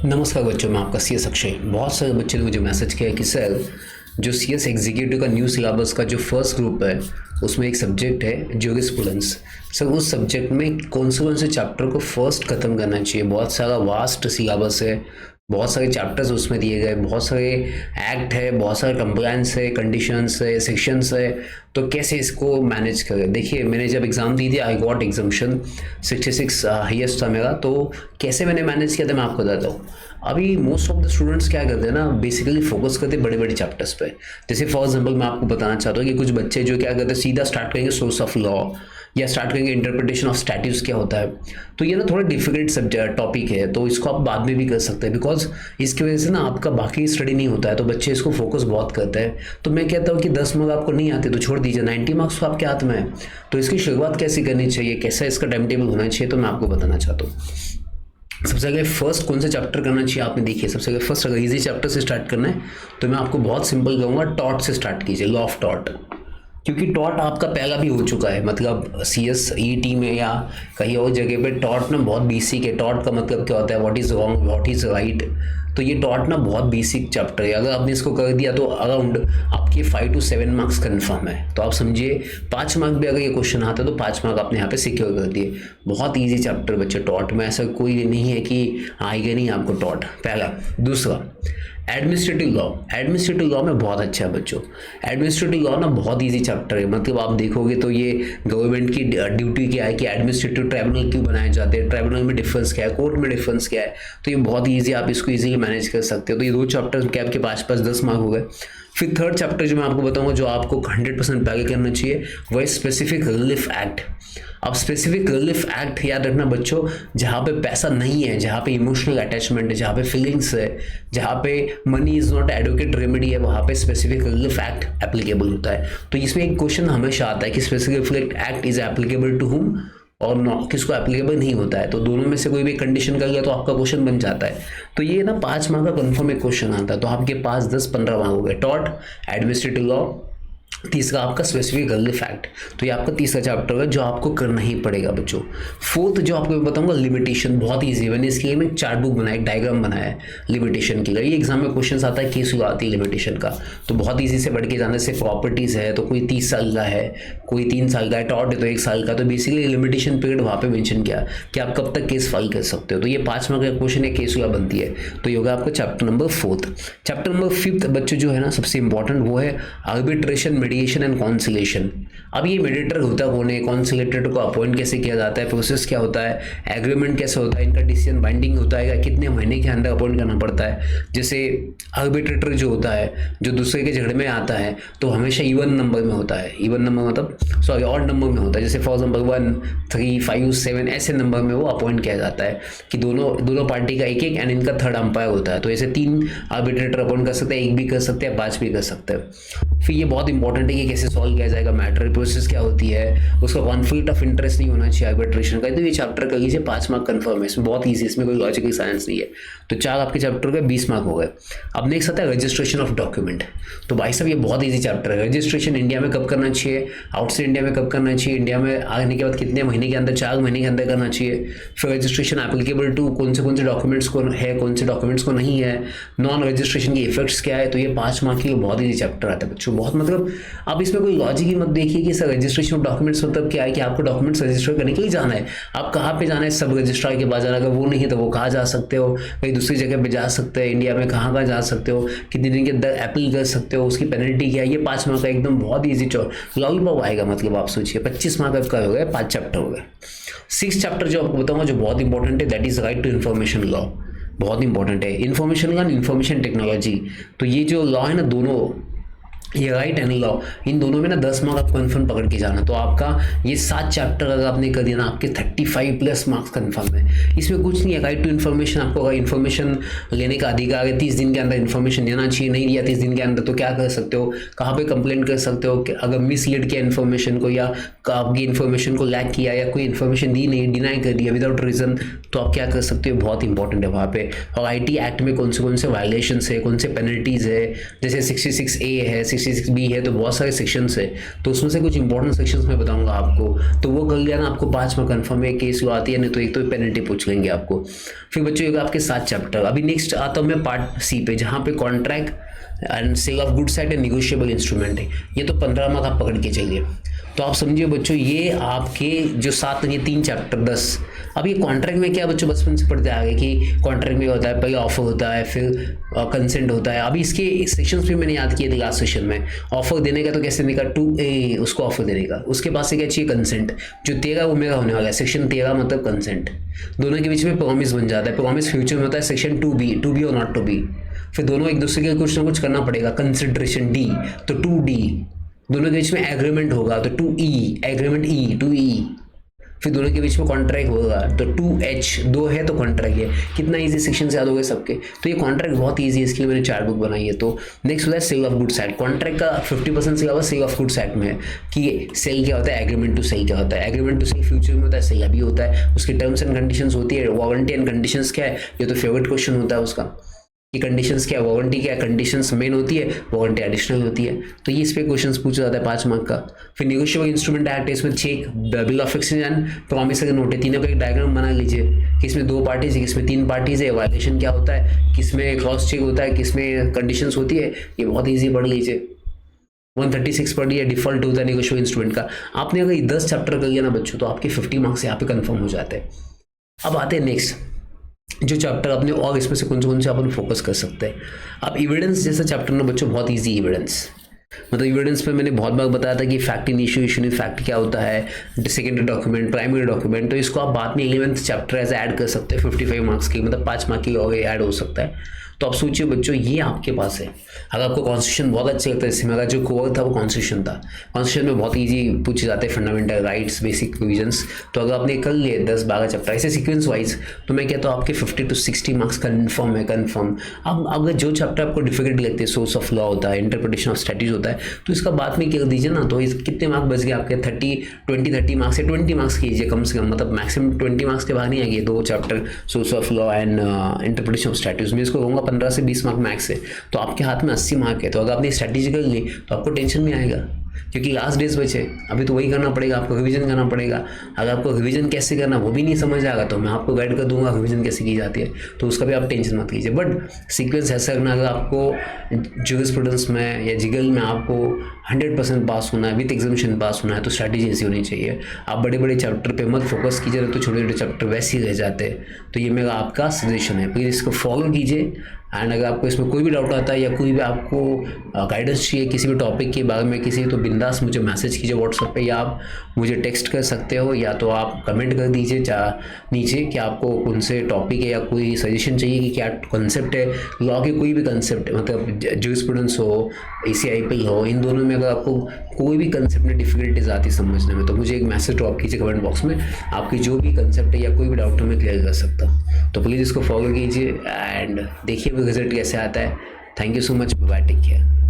नमस्कार बच्चों, मैं आपका सी एस अक्षय। बहुत सारे बच्चों ने मुझे मैसेज किया कि सर, जो सी एस एग्जीक्यूटिव का न्यू सिलेबस का जो फर्स्ट ग्रुप है उसमें एक सब्जेक्ट है ज्यूरिस्प्रूडेंस। सर, उस सब्जेक्ट में कौन से चैप्टर को फर्स्ट ख़त्म करना चाहिए? बहुत सारा वास्ट सिलेबस है, बहुत सारे चैप्टर्स उसमें दिए गए, बहुत सारे एक्ट है, बहुत सारे कंप्लायंस है, कंडीशंस है, सेक्शंस है। तो कैसे इसको मैनेज करें? देखिए, मैंने जब एग्ज़ाम दी थी आई गॉट एग्जामेशन 66 हाईएस्ट था मेरा। तो कैसे मैंने मैनेज किया था मैं आपको बताता हूँ। अभी मोस्ट ऑफ द स्टूडेंट्स क्या करते हैं ना, बेसिकली फोकस करते हैं बड़े बड़े चैप्टर्स पे। जैसे फॉर एग्जांपल मैं आपको बताना चाहता हूँ कि कुछ बच्चे जो क्या करते हैं, सीधा स्टार्ट करेंगे सोर्स ऑफ लॉ या स्टार्ट करेंगे इंटरप्रिटेशन ऑफ स्टैट्यूट्स क्या होता है। तो ये ना थोड़ा डिफिकल्ट सब्जेक्ट टॉपिक है, तो इसको आप बाद में भी कर सकते हैं, बिकॉज इसकी वजह से ना आपका बाकी स्टडी नहीं होता है, तो बच्चे इसको फोकस बहुत करते हैं। तो मैं कहता हूँ कि 10 मार्क्स आपको नहीं आते तो छोड़ दीजिए, 90 मार्क्स तो आपके हाथ में है। तो इसकी शुरुआत कैसे करनी चाहिए, कैसा इसका टाइम टेबल होना चाहिए, तो मैं आपको बताना चाहता हूँ। सबसे पहले फर्स्ट कौन सा चैप्टर करना चाहिए आपने देखिए। सबसे पहले फर्स्ट अगर इजी चैप्टर से स्टार्ट करना है तो मैं आपको बहुत सिंपल कहूँगा, टॉट से स्टार्ट कीजिए, लॉ ऑफ टॉट। क्योंकि टॉट आपका पहला भी हो चुका है, मतलब सी एस ई टी में या कहीं और जगह पे टॉट ना बहुत बेसिक है। टॉट का मतलब क्या होता है, what is wrong, what is right. तो ये टॉट ना बहुत बेसिक चैप्टर है। अगर आपने इसको कर दिया तो अराउंड आपके 5 to 7 मार्क्स कन्फर्म है। तो आप समझिए 5 मार्क भी अगर ये क्वेश्चन आता है तो 5 मार्क आपने यहाँ पे सिक्योर कर दिए। बहुत ईजी चैप्टर बच्चे, टॉट में ऐसा कोई नहीं है कि आएगा नहीं आपको टॉट। पहला। दूसरा, एडमिनिस्ट्रेटिव लॉ। एडमिनिस्ट्रेटिव लॉ में बहुत अच्छा है बच्चों। एडमिनिस्ट्रेटिव लॉ ना बहुत इजी चैप्टर है, मतलब आप देखोगे तो ये गवर्नमेंट की ड्यूटी क्या है कि एडमिनिस्ट्रेटिव ट्राइब्यूनल क्यों बनाए जाते हैं, ट्राइब्यूनल में डिफरेंस क्या है, कोर्ट में डिफरेंस क्या है। तो ये बहुत ईजी, आप इसको ईजिली मैनेज कर सकते हो। तो ये 2 चैप्टर के आपके पास 10 मार्क हो गए। फिर थर्ड चैप्टर जो मैं आपको बताऊंगा जो आपको 100% पहले करना चाहिए, वो है स्पेसिफिक रिलीफ एक्ट। अब स्पेसिफिक रिलीफ एक्ट याद रखना बच्चों, जहाँ पे पैसा नहीं है, जहाँ पे इमोशनल अटैचमेंट है, जहाँ पे फीलिंग्स है, जहाँ पे money is not advocate remedy है, वहाँ पे स्पेसिफिक रिलीफ एक्ट एप्लीकेबल होता है। तो इसमें एक क्वेश्चन हमेशा आता है कि specific relief act is applicable to whom और किसको एप्लीकेबल नहीं होता है। तो दोनों में से कोई भी कंडीशन कर गया तो आपका क्वेश्चन बन जाता है। तो ये ना 5 मार्क का कंफर्म एक क्वेश्चन आता है, तो आपके पास 10-15 मार्क हो गए। टॉट, एडमिनिस्ट्रेटिव लॉ, तीसरा आपका स्पेसिफिक रिलीफ एक्ट। तो ये आपका तीसरा चैप्टर है जो आपको करना ही पड़ेगा बच्चों। फोर्थ जो आपको मैं बताऊंगा, लिमिटेशन। बहुत ईजी है, मैंने इसके लिए मैं चार्ट बुक बनाया, एक डायग्राम बनाया है लिमिटेशन के लिए। ये एग्जाम में क्वेश्चन आता है केस आती है लिमिटेशन का, तो बहुत ईजी से बढ़ के जाने से प्रॉपर्टीज है तो कोई 30 साल का है, कोई 3 साल का है, टॉट है तो 1 साल का। तो बेसिकली लिमिटेशन पीरियड वहाँ पे मेंशन किया कि आप कब तक केस फाइल कर सकते हो। तो ये 5 मार्क का क्वेश्चन है, केस बनती है। तो ये होगा आपका चैप्टर नंबर 4। चैप्टर नंबर 5 बच्चों जो है ना सबसे इंपॉर्टेंट, वो है आर्बिट्रेशन, मीडिएशन एंड कॉन्सिलेशन। अब ये मीडिएटर होता कौन है, कॉन्सिलेटर को अपॉइंट कैसे किया जाता है, प्रोसेस क्या होता है, एग्रीमेंट कैसे होता है, इनका डिसीजन बाइंडिंग होता है, कितने महीने के अंदर अपॉइंट करना पड़ता है। जैसे आर्बिट्रेटर जो होता है, जो दूसरे के झगड़े में आता है, तो हमेशा इवन नंबर में होता है। इवन नंबर मतलब सॉरी ऑड नंबर में होता है। जैसे फॉर एग्जाम्पल 1, 3, 5, 7 ऐसे नंबर में वो अपॉइंट किया जाता है कि दोनों पार्टी का एक एंड इनका थर्ड अंपायर होता है। तो ऐसे 3 आर्बिट्रेटर अपॉइंट कर सकते हैं, 1 भी कर सकते हैं, 5 भी कर सकते हैं। फिर ये बहुत इंपॉर्टेंट है कि कैसे सॉल्व किया जाएगा, मैटर प्रोसेस क्या होती है, उसका कॉन्फ्लिक्ट ऑफ इंटरेस्ट नहीं होना चाहिए आर्बिट्रेशन का। तो ये चैप्टर कर लीजिए, 5 मार्क कंफर्म है। इसमें बहुत ईजी, इसमें कोई लॉजिकल साइंस नहीं है। तो 4 आपके चैप्टर के 20 मार्क हो गए। अब नेक्स्ट आता है रजिस्ट्रेशन ऑफ डॉक्यूमेंट। तो भाई साहब ये बहुत ईजी चैप्टर है। रजिस्ट्रेशन इंडिया में कब करना चाहिए, आउटसाइड इंडिया में कब करना चाहिए, इंडिया में आने के बाद कितने महीने के अंदर, 4 महीने के अंदर करना चाहिए। फिर रजिस्ट्रेशन एप्लीकेबल टू कौन से डॉक्यूमेंट्स को है, कौन से डॉक्यूमेंट्स को नहीं है, नॉन रजिस्ट्रेशन की इफेक्ट्स क्या है। तो ये 5 मार्क की बहुत ईजी चैप्टर आता है बच्चों, बहुत मतलब अब इसमें कोई लॉजिक ही मत देखिए कि सर रजिस्ट्रेशन ऑफ डॉक्यूमेंट्स मतलब क्या है कि आपको डॉक्यूमेंट्स रजिस्टर करने के लिए जाना है। आप कहाँ पे जाना है, सब रजिस्ट्रार के पास जाना है। अगर वो नहीं है तो वो कहाँ जा सकते हो, कहीं दूसरी जगह पे जा सकते हैं, इंडिया में कहाँ जा सकते हो, कितने दिन के अंदर अपील कर सकते हो, उसकी पेनल्टी क्या है। ये 5 मार्क का एकदम बहुत ईजी लॉलीपॉप आएगा। मतलब आप सोचिए 25 मार्क आपका हो गया, 5 चैप्टर हो गए। 6 चैप्टर जो आपको बताऊंगा जो बहुत इंपॉर्टेंट है, that is right to information law. बहुत इंपॉर्टेंट है इन्फॉर्मेशन लॉ, इन्फॉर्मेशन टेक्नोलॉजी। तो ये जो लॉ है ना, दोनों ये राइट एंड लॉ, इन दोनों में ना 10 मार्क आप कन्फर्म पकड़ के जाना। तो आपका ये 7 चैप्टर अगर आपने कर दिया ना, आपके 35+ मार्क्स कन्फर्म है। इसमें कुछ नहीं है, राइट टू इन्फॉर्मेशन। आपको अगर इन्फॉर्मेशन लेने का अधिकार है, 30 दिन के अंदर इन्फॉर्मेशन देना चाहिए, नहीं दिया 30 दिन के अंदर तो क्या कर सकते हो, कहाँ पे कंप्लेंट कर सकते हो, अगर मिसलीड किया इन्फॉर्मेशन को या आपकी इन्फॉर्मेशन को लैक किया या कोई इन्फॉर्मेशन दी नहीं, डिनाई कर दिया विदाउट रीज़न, तो आप क्या कर सकते हो, बहुत इंपॉर्टेंट है वहाँ पे। और आईटी एक्ट में कौन से वायलेशंस है, कौन से पेनल्टीज़ है, जैसे 66A है, 66B है, तो बहुत सारे सेक्शंस है, तो उसमें से कुछ इंपॉर्टेंट सेक्शंस मैं बताऊंगा आपको, तो वो कर लिया ना आपको 5 में कन्फर्म है, केस आती है, नहीं तो एक तो पेनल्टी पूछ लेंगे आपको। फिर बच्चों ये आपके 7 चैप्टर। अभी नेक्स्ट आता हूँ मैं पार्ट सी पे, जहाँ पे contract and sale of goods at a negotiable instrument है। ये तो 15 मार्क आप पकड़ के चलिए। तो आप समझिए बच्चों, ये आपके जो 7 ये 3 चैप्टर 10। अब ये कॉन्ट्रैक्ट में क्या बच्चों बचपन से पढ़ते आ गए कि कॉन्ट्रैक्ट में होता है, पहले ऑफर होता है, फिर कंसेंट होता है। अभी इसके सेक्शंस भी मैंने याद किए थे लास्ट सेशन में। ऑफर देने का तो कैसे देने का, 2A उसको ऑफर देने का, उसके पास से क्या चाहिए, कंसेंट। जो 13 वो मेरा होने वाला है, सेक्शन 13 मतलब कंसेंट। दोनों के बीच में प्रॉमिस बन जाता है, प्रॉमिस फ्यूचर में होता है सेक्शन 2B और नॉट टू बी। फिर दोनों एक दूसरे के कुछ ना कुछ करना पड़ेगा, कंसिडरेशन D तो 2D, दोनों के बीच में एग्रीमेंट होगा तो 2E, एग्रीमेंट E 2E। फिर दोनों के बीच में कॉन्ट्रैक्ट होगा तो 2H, 2 है तो कॉन्ट्रैक्ट है। कितना इजी सेक्शन से याद हो गए सबके। तो ये कॉन्ट्रैक्ट बहुत इजी है, इसके लिए मैंने 4 बुक बनाई है। तो नेक्स्ट होता है sale of goods act. Contract का 50% syllabus sale of goods act में है कि सेल क्या होता है, एग्रीमेंट टू सेल क्या होता है। एग्रीमेंट टू सेल फ्यूचर में होता है, सेल अभी होता है, उसकी टर्म्स एंड कंडीशंस होती है। वारंटी एंड कंडीशंस क्या है, ये तो फेवरेट क्वेश्चन होता है उसका कि कंडीशंस क्या है, वारंटी क्या है, कंडीशंस मेन होती है, वारंटी एडिशनल होती है। तो ये इस पे क्वेश्चंस पूछा जाता है 5 मार्क का। फिर नेगोशिएबल इंस्ट्रूमेंट एक्ट है, इसमें cheque, bill of exchange and promise का नोट है। तीनों का एक डायग्राम बना लीजिए कि इसमें 2 पार्टीज है, किसमें 3 पार्टीज है, वायलेशन क्या होता है, किसमें क्रॉस चेक होता है, किसमें कंडीशंस होती है। ये बहुत ईजी पढ़ लीजिए। 136 पर ये डिफॉल्ट होता है नेगोशिएबल इंस्ट्रूमेंट का। आपने अगर 10 चैप्टर कर लिया ना बच्चों, तो आपके 50 मार्क्स यहाँ पे कन्फर्म हो जाते हैं। अब आते हैं नेक्स्ट जो चैप्टर अपने, और इसमें से कौन से अपन फोकस कर सकते हैं। अब एविडेंस जैसा चैप्टर ना बच्चों बहुत इजी एविडेंस, मतलब एविडेंस पे मैंने बहुत बार बताया था कि fact in issue, issue in fact क्या होता है, सेकेंडरी डॉक्यूमेंट, प्राइमरी डॉक्यूमेंट। तो इसको आप बाद में 11th चैप्टर ऐसे ऐड कर सकते हैं 55 मार्क्स की, मतलब 5 मार्क की और ऐड हो सकता है। तो आप सोचिए बच्चों, ये आपके पास है। अगर आपको कॉन्स्टिट्यूशन बहुत अच्छा लगता है, इसमें मेरा जो कोर था वो कॉन्स्टिट्यूशन था। कॉन्स्टिट्यूशन में बहुत ईजी पूछे जाते हैं फंडामेंटल राइट्स, बेसिक प्रोविजंस। तो अगर आपने कर लिए 10-12 चैप्टर ऐसे सीक्वेंस वाइज, तो मैं कहता हूँ आपके 50 to 60 मार्क्स कन्फर्म है, कन्फर्म। अब अगर जो चैप्टर आपको डिफिकल्ट लगते हैं, सोर्स ऑफ लॉ होता है, इंटरप्रिटेशन ऑफ स्टैट्यूज होता है, तो इसका बाद में कर दीजिए ना। तो इस कितने मार्क्स बच गए आपके, 30 मार्क्स से 20 मार्क्स कीजिए कम से कम, मतलब मैक्सिमम 20 मार्क्स के बाद नहीं आएंगे 2 chapter, source of law and interpretation of statutes में। इसको कहूँगा 15 से 20 मार्क मैक्स है। तो आपके हाथ में 80 मार्क है। तो अगर आपने स्ट्रैटेजी कर ली तो आपको टेंशन नहीं आएगा, क्योंकि लास्ट डेज बचे। अभी तो वही करना पड़ेगा, आपको रिवीजन करना पड़ेगा। अगर आपको रिवीजन कैसे करना वो भी नहीं समझ आएगा, तो मैं आपको गाइड कर दूंगा रिवीजन कैसे की जाती है, तो उसका भी आप टेंशन मत लीजिए। बट सीक्वेंस ऐसा करना, अगर आपको ज्यूरिस्प्रूडेंस में या जिगल में आपको 100% पास होना है, विथ एग्जामिनेशन पास होना है, तो स्ट्रैटेजी ऐसी होनी चाहिए। आप बड़े बड़े चैप्टर पे मत फोकस कीजिए, तो छोटे छोटे चैप्टर वैसे ही रह जाते हैं। तो ये मेरा आपका सजेशन है, प्लीज़ इसको फॉलो कीजिए। एंड अगर आपको इसमें कोई भी डाउट आता है या कोई भी आपको गाइडेंस चाहिए किसी भी टॉपिक के बारे में किसी, तो बिंदास मुझे मैसेज कीजिए व्हाट्सएप पे, या आप मुझे टेक्स्ट कर सकते हो, या तो आप कमेंट कर दीजिए नीचे कि आपको कौन से टॉपिक है या कोई सजेशन चाहिए कि क्या कॉन्सेप्ट है लॉ के, कोई भी कॉन्सेप्ट, मतलब ज्यूरिस्प्रूडेंस हो, ACIP हो, इन दोनों में अगर आपको कोई भी कंसेप्ट में डिफिकल्टीज आती समझने में, तो मुझे एक मैसेज ड्रॉप कीजिए कमेंट बॉक्स में। आपकी जो भी कंसेप्ट है या कोई भी डाउट है मैं क्लियर कर सकता हूँ। तो प्लीज़ इसको फॉलो कीजिए एंड देखिए रिजल्ट कैसे आता है। Thank you so much, bye, take care.